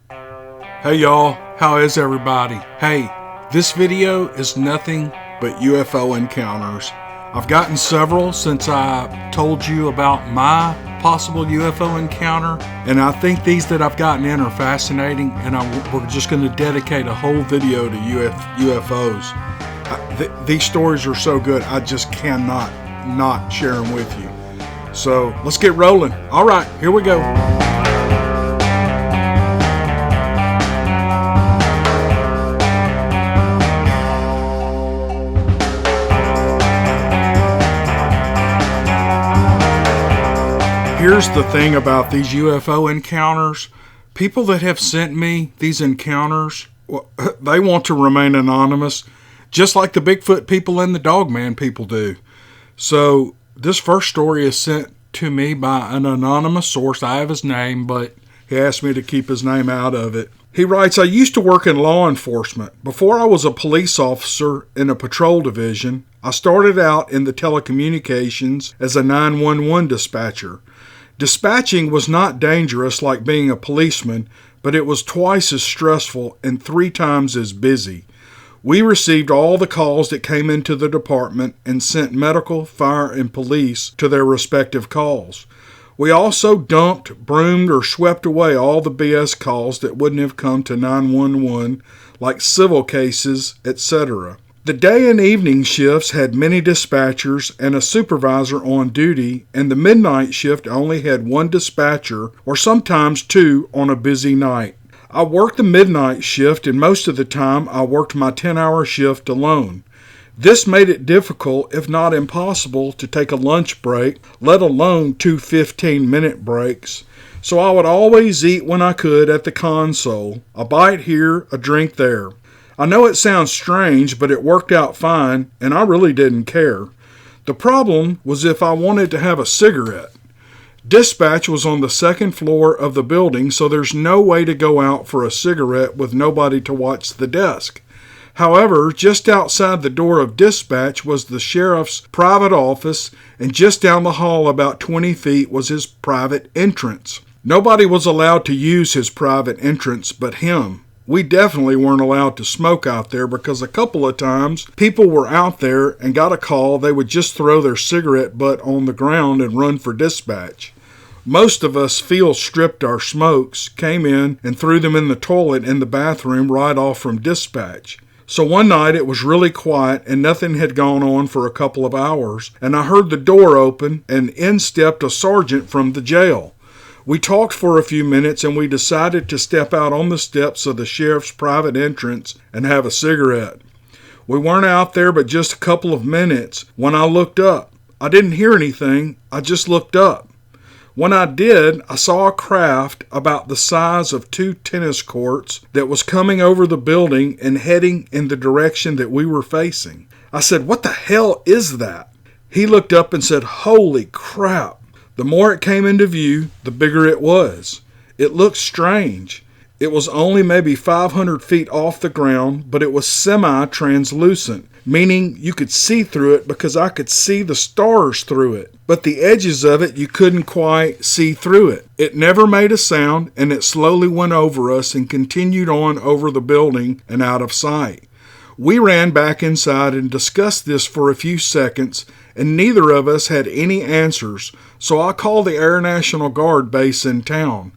Hey y'all, how is everybody? Hey, this video is nothing but UFO encounters. I've gotten several since I told you about my possible UFO encounter, and I think these that I've gotten in are fascinating, and we're just going to dedicate a whole video to UFOs. These stories are so good, I just cannot not share them with you. So let's get rolling. All right, here we go. Here's the thing about these UFO encounters. People that have sent me these encounters, they want to remain anonymous, just like the Bigfoot people and the Dogman people do. So this first story is sent to me by an anonymous source. I have his name, but he asked me to keep his name out of it. He writes, I used to work in law enforcement. Before I was a police officer in a patrol division, I started out in the telecommunications as a 911 dispatcher. Dispatching was not dangerous like being a policeman, but it was twice as stressful and 3 times as busy. We received all the calls that came into the department and sent medical, fire, and police to their respective calls. We also dumped, broomed, or swept away all the BS calls that wouldn't have come to 911, like civil cases, etc. The day and evening shifts had many dispatchers and a supervisor on duty, and the midnight shift only had 1 dispatcher, or sometimes 2 on a busy night. I worked the midnight shift, and most of the time I worked my 10-hour shift alone. This made it difficult, if not impossible, to take a lunch break, let alone 2 15-minute breaks. So I would always eat when I could at the console, a bite here, a drink there. I know it sounds strange, but it worked out fine, and I really didn't care. The problem was if I wanted to have a cigarette. Dispatch was on the 2nd floor of the building, so there's no way to go out for a cigarette with nobody to watch the desk. However, just outside the door of dispatch was the sheriff's private office, and just down the hall about 20 feet was his private entrance. Nobody was allowed to use his private entrance but him. We definitely weren't allowed to smoke out there because a couple of times people were out there and got a call, they would just throw their cigarette butt on the ground and run for dispatch. Most of us field stripped our smokes, came in and threw them in the toilet in the bathroom right off from dispatch. So one night it was really quiet and nothing had gone on for a couple of hours, and I heard the door open and in stepped a sergeant from the jail. We talked for a few minutes and we decided to step out on the steps of the sheriff's private entrance and have a cigarette. We weren't out there but just a couple of minutes when I looked up. I didn't hear anything, I just looked up. When I did, I saw a craft about the size of 2 tennis courts that was coming over the building and heading in the direction that we were facing. I said, "What the hell is that?" He looked up and said, "Holy crap." The more it came into view, the bigger it was. It looked strange. It was only maybe 500 feet off the ground, but it was semi-translucent, meaning you could see through it because I could see the stars through it. But the edges of it, you couldn't quite see through it. It never made a sound, and it slowly went over us and continued on over the building and out of sight. We ran back inside and discussed this for a few seconds, and neither of us had any answers, so I called the Air National Guard base in town.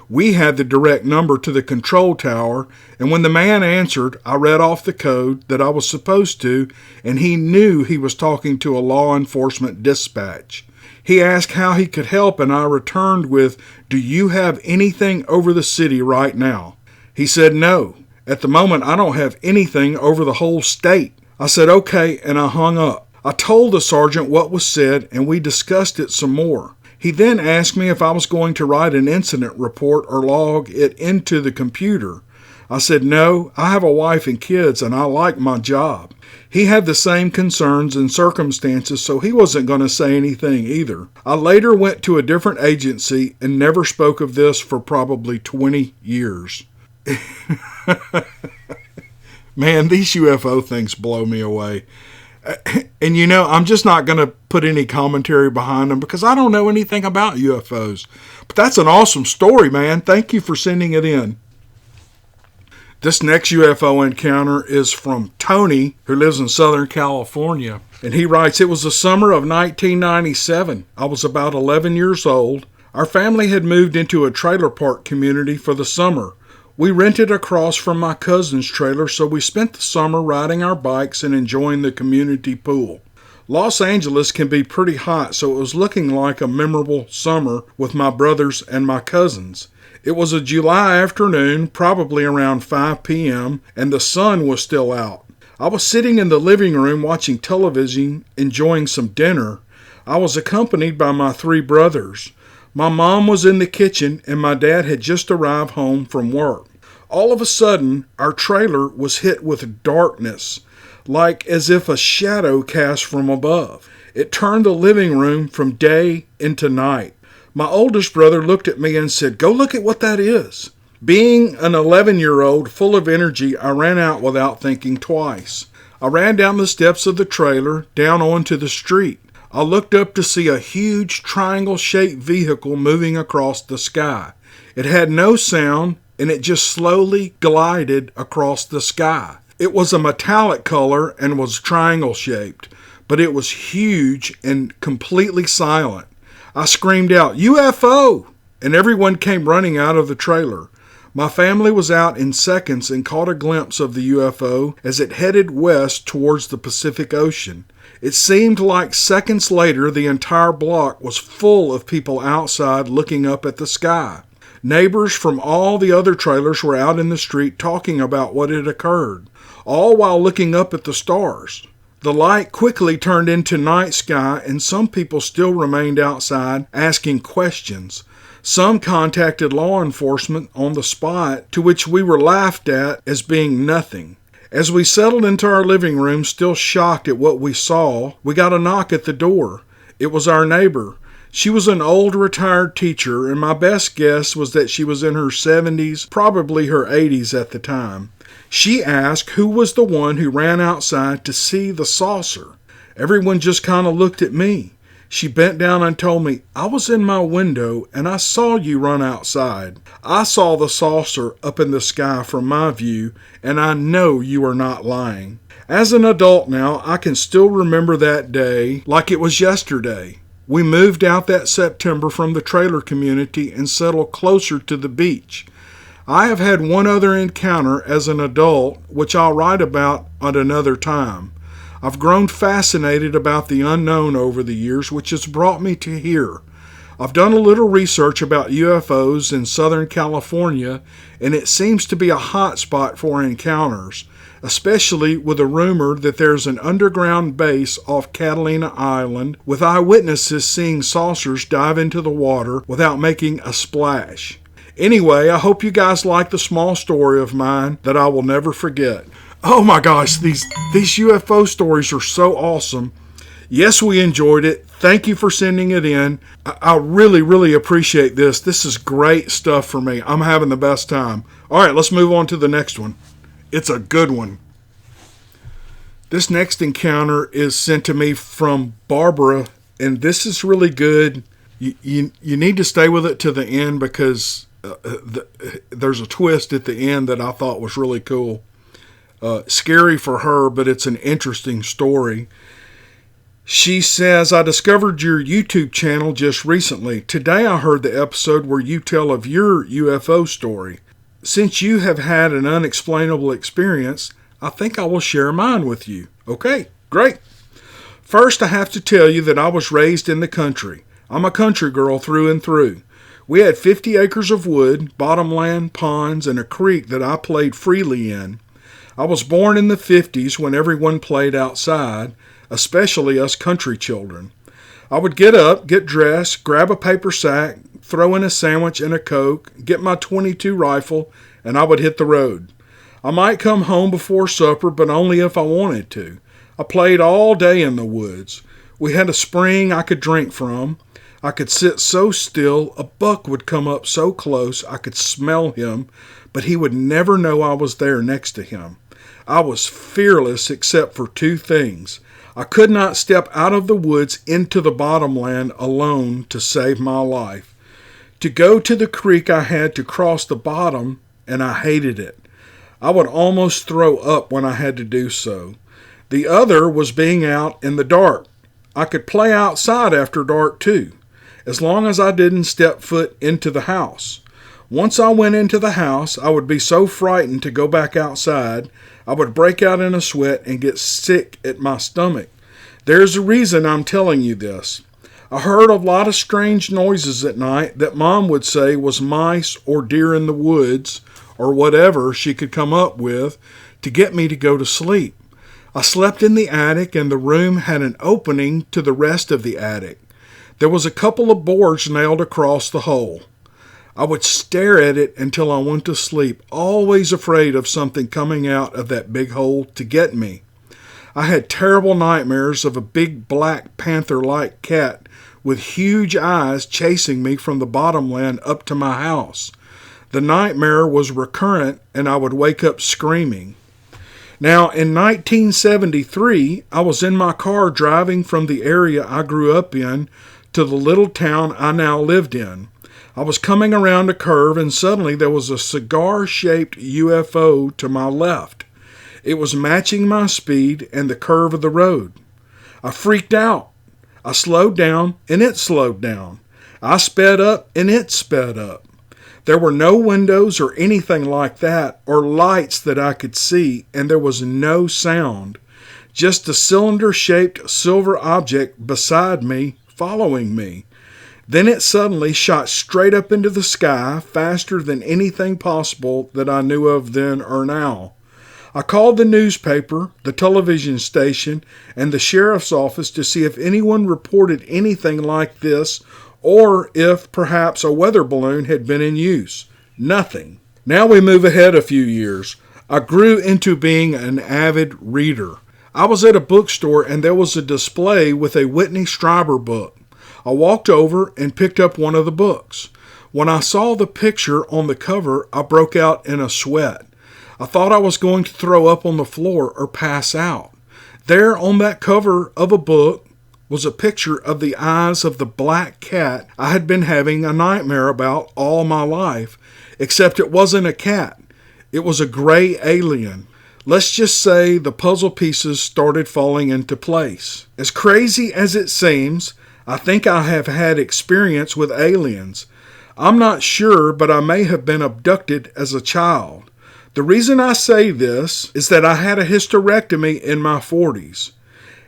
We had the direct number to the control tower, and when the man answered, I read off the code that I was supposed to, and he knew he was talking to a law enforcement dispatch. He asked how he could help, and I returned with, "Do you have anything over the city right now?" He said, "No. At the moment, I don't have anything over the whole state." I said, "Okay," and I hung up. I told the sergeant what was said, and we discussed it some more. He then asked me if I was going to write an incident report or log it into the computer. I said, "No, I have a wife and kids, and I like my job." He had the same concerns and circumstances, so he wasn't going to say anything either. I later went to a different agency and never spoke of this for probably 20 years. Man, these UFO things blow me away. And you know, I'm just not going to put any commentary behind them because I don't know anything about UFOs. But that's an awesome story, man. Thank you for sending it in. This next UFO encounter is from Tony, who lives in Southern California. And he writes, "It was the summer of 1997. I was about 11 years old. Our family had moved into a trailer park community for the summer. We rented across from my cousin's trailer, so we spent the summer riding our bikes and enjoying the community pool. Los Angeles can be pretty hot, so it was looking like a memorable summer with my brothers and my cousins. It was a July afternoon, probably around 5 p.m., and the sun was still out. I was sitting in the living room watching television, enjoying some dinner. I was accompanied by my 3 brothers. My mom was in the kitchen, and my dad had just arrived home from work. All of a sudden, our trailer was hit with darkness, like as if a shadow cast from above. It turned the living room from day into night. My oldest brother looked at me and said, 'Go look at what that is.' Being an 11-year-old full of energy, I ran out without thinking twice. I ran down the steps of the trailer, down onto the street. I looked up to see a huge triangle-shaped vehicle moving across the sky. It had no sound, and it just slowly glided across the sky. It was a metallic color and was triangle-shaped, but it was huge and completely silent. I screamed out, 'UFO!' and everyone came running out of the trailer. My family was out in seconds and caught a glimpse of the UFO as it headed west towards the Pacific Ocean. It seemed like seconds later the entire block was full of people outside looking up at the sky. Neighbors from all the other trailers were out in the street talking about what had occurred, all while looking up at the stars. The light quickly turned into night sky, and some people still remained outside asking questions. Some contacted law enforcement on the spot, to which we were laughed at as being nothing. As we settled into our living room, still shocked at what we saw, we got a knock at the door. It was our neighbor. She was an old retired teacher, and my best guess was that she was in her 70s, probably her 80s at the time. She asked who was the one who ran outside to see the saucer. Everyone just kind of looked at me. She bent down and told me, "I was in my window and I saw you run outside. I saw the saucer up in the sky from my view, and I know you are not lying." As an adult now, I can still remember that day like it was yesterday. We moved out that September from the trailer community and settled closer to the beach. I have had one other encounter as an adult, which I'll write about at another time. I've grown fascinated about the unknown over the years, which has brought me to here. I've done a little research about UFOs in Southern California, and it seems to be a hot spot for encounters, especially with a rumor that there's an underground base off Catalina Island with eyewitnesses seeing saucers dive into the water without making a splash. Anyway, I hope you guys like the small story of mine that I will never forget. Oh my gosh, these UFO stories are so awesome. Yes, we enjoyed it. Thank you for sending it in. I really, really appreciate this. This is great stuff for me. I'm having the best time. All right, let's move on to the next one. It's a good one. This next encounter is sent to me from Barbara, and this is really good. You need to stay with it to the end because there's a twist at the end that I thought was really cool. Scary for her, but it's an interesting story. She says, "I discovered your YouTube channel just recently. Today I heard the episode where you tell of your UFO story. Since you have had an unexplainable experience, I think I will share mine with you." Okay, great. First, I have to tell you that I was raised in the country. I'm a country girl through and through. We had 50 acres of wood, bottomland, ponds, and a creek that I played freely in. I was born in the 50s when everyone played outside, especially us country children. I would get up, get dressed, grab a paper sack, throw in a sandwich and a Coke, get my .22 rifle, and I would hit the road. I might come home before supper, but only if I wanted to. I played all day in the woods. We had a spring I could drink from. I could sit so still, a buck would come up so close I could smell him, but he would never know I was there next to him. I was fearless except for 2 things. I could not step out of the woods into the bottomland alone to save my life. To go to the creek I had to cross the bottom, and I hated it. I would almost throw up when I had to do so. The other was being out in the dark. I could play outside after dark too, as long as I didn't step foot into the house. Once I went into the house, I would be so frightened to go back outside, I would break out in a sweat and get sick at my stomach. There's a reason I'm telling you this. I heard a lot of strange noises at night that Mom would say was mice or deer in the woods or whatever she could come up with to get me to go to sleep. I slept in the attic and the room had an opening to the rest of the attic. There was a couple of boards nailed across the hole. I would stare at it until I went to sleep, always afraid of something coming out of that big hole to get me. I had terrible nightmares of a big black panther-like cat with huge eyes chasing me from the bottomland up to my house. The nightmare was recurrent and I would wake up screaming. Now, in 1973, I was in my car driving from the area I grew up in to the little town I now lived in. I was coming around a curve and suddenly there was a cigar-shaped UFO to my left. It was matching my speed and the curve of the road. I freaked out. I slowed down and it slowed down. I sped up and it sped up. There were no windows or anything like that or lights that I could see, and there was no sound. Just a cylinder-shaped silver object beside me, following me. Then it suddenly shot straight up into the sky, faster than anything possible that I knew of then or now. I called the newspaper, the television station, and the sheriff's office to see if anyone reported anything like this or if perhaps a weather balloon had been in use. Nothing. Now we move ahead a few years. I grew into being an avid reader. I was at a bookstore and there was a display with a Whitney Strieber book. I walked over and picked up one of the books. When I saw the picture on the cover, I broke out in a sweat. I thought I was going to throw up on the floor or pass out. There on that cover of a book was a picture of the eyes of the black cat I had been having a nightmare about all my life, except it wasn't a cat. It was a gray alien. Let's just say the puzzle pieces started falling into place. As crazy as it seems, I think I have had experience with aliens. I'm not sure, but I may have been abducted as a child. The reason I say this is that I had a hysterectomy in my 40s.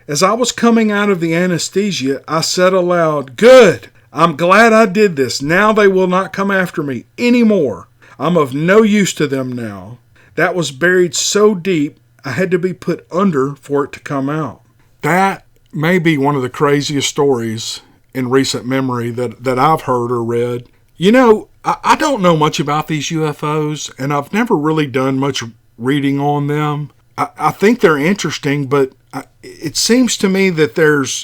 As I was coming out of the anesthesia, I said aloud, "Good! I'm glad I did this. Now they will not come after me anymore. I'm of no use to them now." That was buried so deep, I had to be put under for it to come out. That may be one of the craziest stories in recent memory that I've heard or read. You know, I don't know much about these UFOs, and I've never really done much reading on them. I think they're interesting, but it seems to me that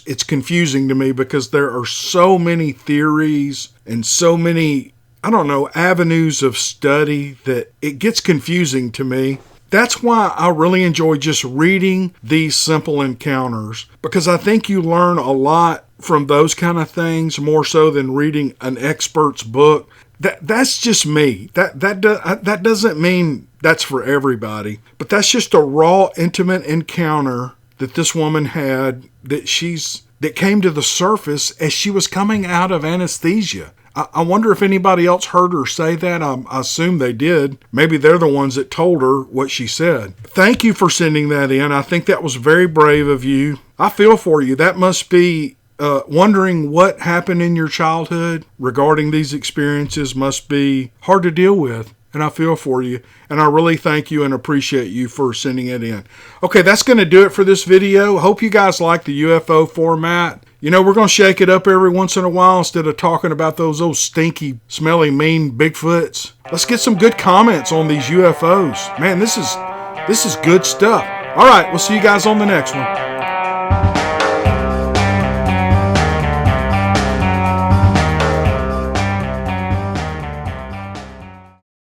it's confusing to me because there are so many theories and so many, avenues of study that it gets confusing to me. That's why I really enjoy just reading these simple encounters, because I think you learn a lot from those kind of things more so than reading an expert's book. That's just me. That doesn't mean that's for everybody, but that's just a raw, intimate encounter that this woman had that came to the surface as she was coming out of anesthesia. I wonder if anybody else heard her say that. I assume they did. Maybe they're the ones that told her what she said. Thank you for sending that in. I think that was very brave of you. I feel for you. That must be wondering what happened in your childhood regarding these experiences must be hard to deal with. And I feel for you. And I really thank you and appreciate you for sending it in. Okay, that's going to do it for this video. Hope you guys like the UFO format. You know, we're going to shake it up every once in a while instead of talking about those old stinky, smelly, mean Bigfoots. Let's get some good comments on these UFOs. Man, this is good stuff. All right, we'll see you guys on the next one.